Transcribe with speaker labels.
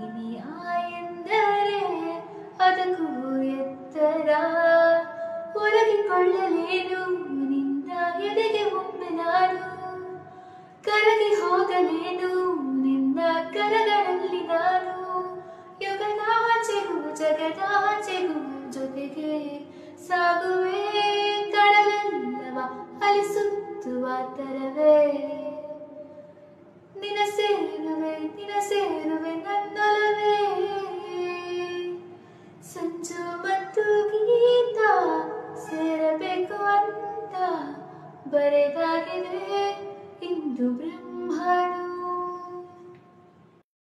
Speaker 1: ಇನಿಯ ಎಂದರೆ ಅದಕ್ಕೂ ಎತ್ತರ ಒರಗಿಕೊಳ್ಳಲೇನು ನಿನ್ನ ಎದೆಗೆ ಒಮ್ಮೆ ನಾನು ಕರಗಿ ಹೋಗಲೇನು ನಿನ್ನ ಕರಗಳಲ್ಲಿ ನಾನು ಯುಗದಾಚೆಗೂ ಜಗದಾಚೆಗೂ ಜೊತೆಗೆ ಸಾಗುವೆ ಕಡಲೆಲ್ಲವ ಅಲಿಸುತ್ತುವ ತರವೇ ನಿನ ಸೇರುವೆ ನನ್ನೊಲವೇ ಸಂಜು ಮತ್ತು ಗೀತ ಸೇರಬೇಕು ಅಂತ ಬರೆದಾಗಿದೆ